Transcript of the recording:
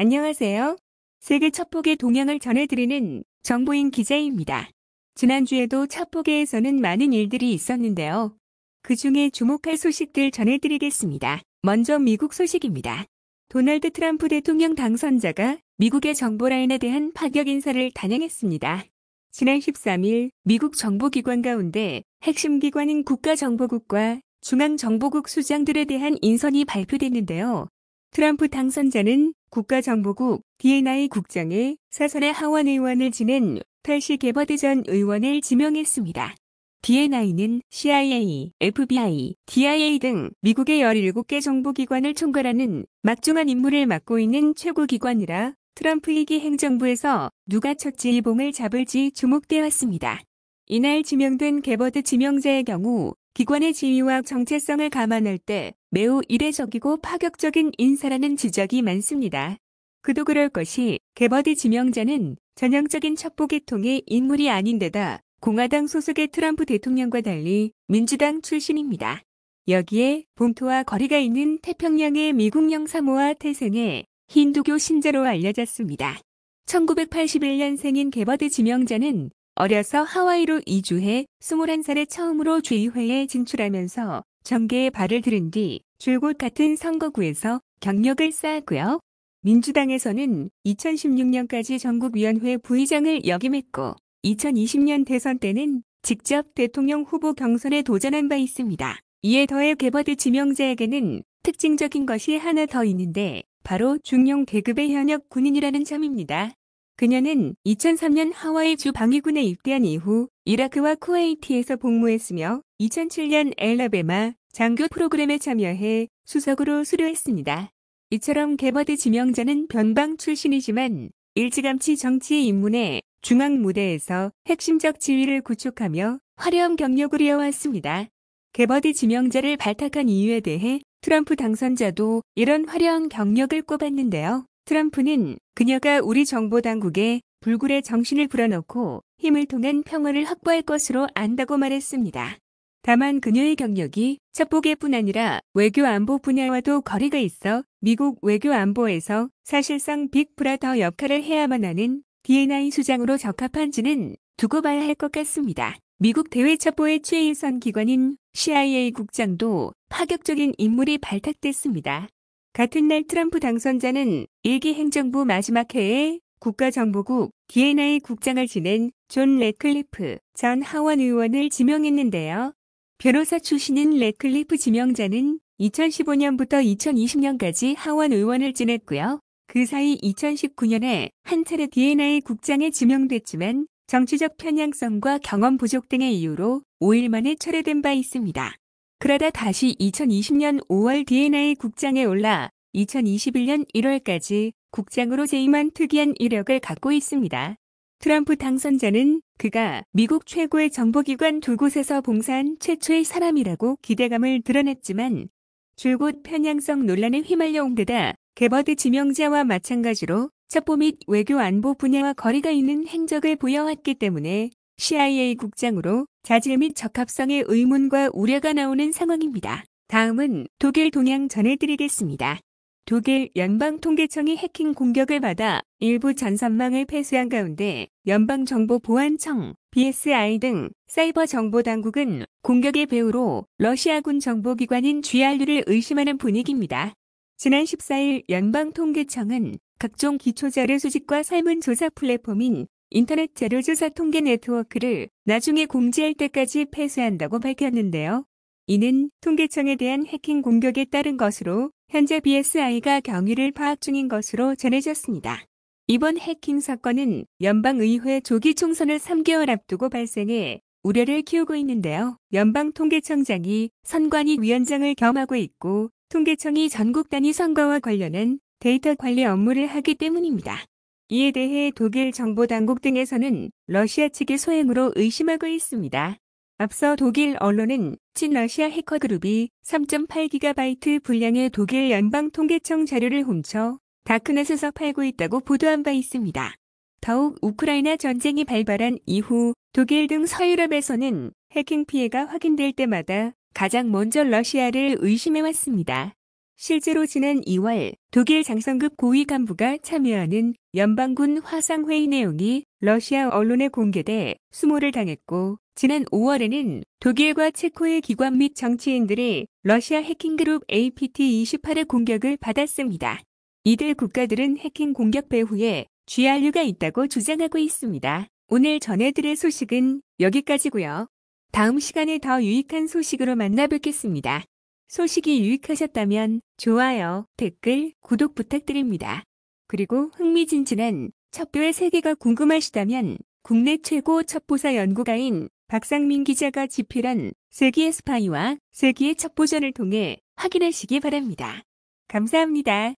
안녕하세요. 세계 첩보계 동향을 전해드리는 정보인 기자입니다. 지난주에도 첩보계에서는 많은 일들이 있었는데요. 그 중에 주목할 소식들 전해드리겠습니다. 먼저 미국 소식입니다. 도널드 트럼프 대통령 당선자가 미국의 정보라인에 대한 파격 인사를 단행했습니다. 지난 13일 미국 정보기관 가운데 핵심 기관인 국가정보국과 중앙정보국 수장들에 대한 인선이 발표됐는데요. 트럼프 당선자는 국가정보국 D&I 국장에 사선의 하원 의원을 지낸 털시 게버드 전 의원을 지명했습니다. D&I는 CIA, FBI, DIA 등 미국의 17개 정보기관을 총괄하는 막중한 임무를 맡고 있는 최고기관이라 트럼프 2기 행정부에서 누가 첫 지휘봉을 잡을지 주목되어 왔습니다. 이날 지명된 게버드 지명자의 경우 기관의 지위와 정체성을 감안할 때 매우 이례적이고 파격적인 인사라는 지적이 많습니다. 그도 그럴 것이 게버드 지명자는 전형적인 첩보계통의 인물이 아닌데다 공화당 소속의 트럼프 대통령과 달리 민주당 출신입니다. 여기에 본토와 거리가 있는 태평양의 미국령 사모아 태생의 힌두교 신자로 알려졌습니다. 1981년생인 게버드 지명자는 어려서 하와이로 이주해 21살에 처음으로 주의회에 진출하면서 정계에 발을 들은 뒤 줄곧 같은 선거구에서 경력을 쌓았고요. 민주당에서는 2016년까지 전국위원회 부의장을 역임했고 2020년 대선 때는 직접 대통령 후보 경선에 도전한 바 있습니다. 이에 더해 게버드 지명자에게는 특징적인 것이 하나 더 있는데 바로 중용 계급의 현역 군인이라는 점입니다. 그녀는 2003년 하와이 주 방위군에 입대한 이후 이라크와 쿠웨이트에서 복무했으며 2007년 엘라베마 장교 프로그램에 참여해 수석으로 수료했습니다. 이처럼 게버드 지명자는 변방 출신이지만 일찌감치 정치에 입문해 중앙 무대에서 핵심적 지위를 구축하며 화려한 경력을 이어왔습니다. 게버드 지명자를 발탁한 이유에 대해 트럼프 당선자도 이런 화려한 경력을 꼽았는데요. 트럼프는 그녀가 우리 정보당국에 불굴의 정신을 불어넣고 힘을 통한 평화를 확보할 것으로 안다고 말했습니다. 다만 그녀의 경력이 첩보계뿐 아니라 외교안보 분야와도 거리가 있어 미국 외교안보에서 사실상 빅브라더 역할을 해야만 하는 D&I 수장으로 적합한지는 두고 봐야 할 것 같습니다. 미국 대외첩보의 최일선 기관인 CIA 국장도 파격적인 인물이 발탁됐습니다. 같은 날 트럼프 당선자는 1기 행정부 마지막 해에 국가정보국 D&I 국장을 지낸 존 래클리프 전 하원 의원을 지명했는데요. 변호사 출신인 래클리프 지명자는 2015년부터 2020년까지 하원 의원을 지냈고요. 그 사이 2019년에 한 차례 D&I 국장에 지명됐지만 정치적 편향성과 경험 부족 등의 이유로 5일 만에 철회된 바 있습니다. 그러다 다시 2020년 5월 D&I 국장에 올라 2021년 1월까지 국장으로 재임한 특이한 이력을 갖고 있습니다. 트럼프 당선자는 그가 미국 최고의 정보기관 두 곳에서 봉사한 최초의 사람이라고 기대감을 드러냈지만 줄곧 편향성 논란에 휘말려 온 데다 게버드 지명자와 마찬가지로 첩보 및 외교 안보 분야와 거리가 있는 행적을 보여왔기 때문에 CIA 국장으로 자질 및 적합성의 의문과 우려가 나오는 상황입니다. 다음은 독일 동향 전해드리겠습니다. 독일 연방통계청이 해킹 공격을 받아 일부 전선망을 폐쇄한 가운데 연방정보보안청, BSI 등 사이버 정보당국은 공격의 배후로 러시아군 정보기관인 GRU를 의심하는 분위기입니다. 지난 14일 연방통계청은 각종 기초자료 수집과 설문조사 플랫폼인 인터넷 자료조사 통계 네트워크를 나중에 공지할 때까지 폐쇄한다고 밝혔는데요. 이는 통계청에 대한 해킹 공격에 따른 것으로 현재 BSI가 경위를 파악 중인 것으로 전해졌습니다. 이번 해킹 사건은 연방의회 조기 총선을 3개월 앞두고 발생해 우려를 키우고 있는데요. 연방통계청장이 선관위 위원장을 겸하고 있고 통계청이 전국 단위 선거와 관련한 데이터 관리 업무를 하기 때문입니다. 이에 대해 독일 정보당국 등에서는 러시아 측의 소행으로 의심하고 있습니다. 앞서 독일 언론은 친러시아 해커그룹이 3.8GB 분량의 독일 연방통계청 자료를 훔쳐 다크넷에서 팔고 있다고 보도한 바 있습니다. 더욱 우크라이나 전쟁이 발발한 이후 독일 등 서유럽에서는 해킹 피해가 확인될 때마다 가장 먼저 러시아를 의심해왔습니다. 실제로 지난 2월 독일 장성급 고위 간부가 참여하는 연방군 화상회의 내용이 러시아 언론에 공개돼 수모를 당했고, 지난 5월에는 독일과 체코의 기관 및 정치인들이 러시아 해킹그룹 APT28의 공격을 받았습니다. 이들 국가들은 해킹 공격 배후에 GRU가 있다고 주장하고 있습니다. 오늘 전해드릴 소식은 여기까지고요. 다음 시간에 더 유익한 소식으로 만나뵙겠습니다. 소식이 유익하셨다면 좋아요, 댓글, 구독 부탁드립니다. 그리고 흥미진진한 첩보의 세계가 궁금하시다면 국내 최고 첩보사 연구가인 박상민 기자가 집필한 세기의 스파이와 세기의 첩보전을 통해 확인하시기 바랍니다. 감사합니다.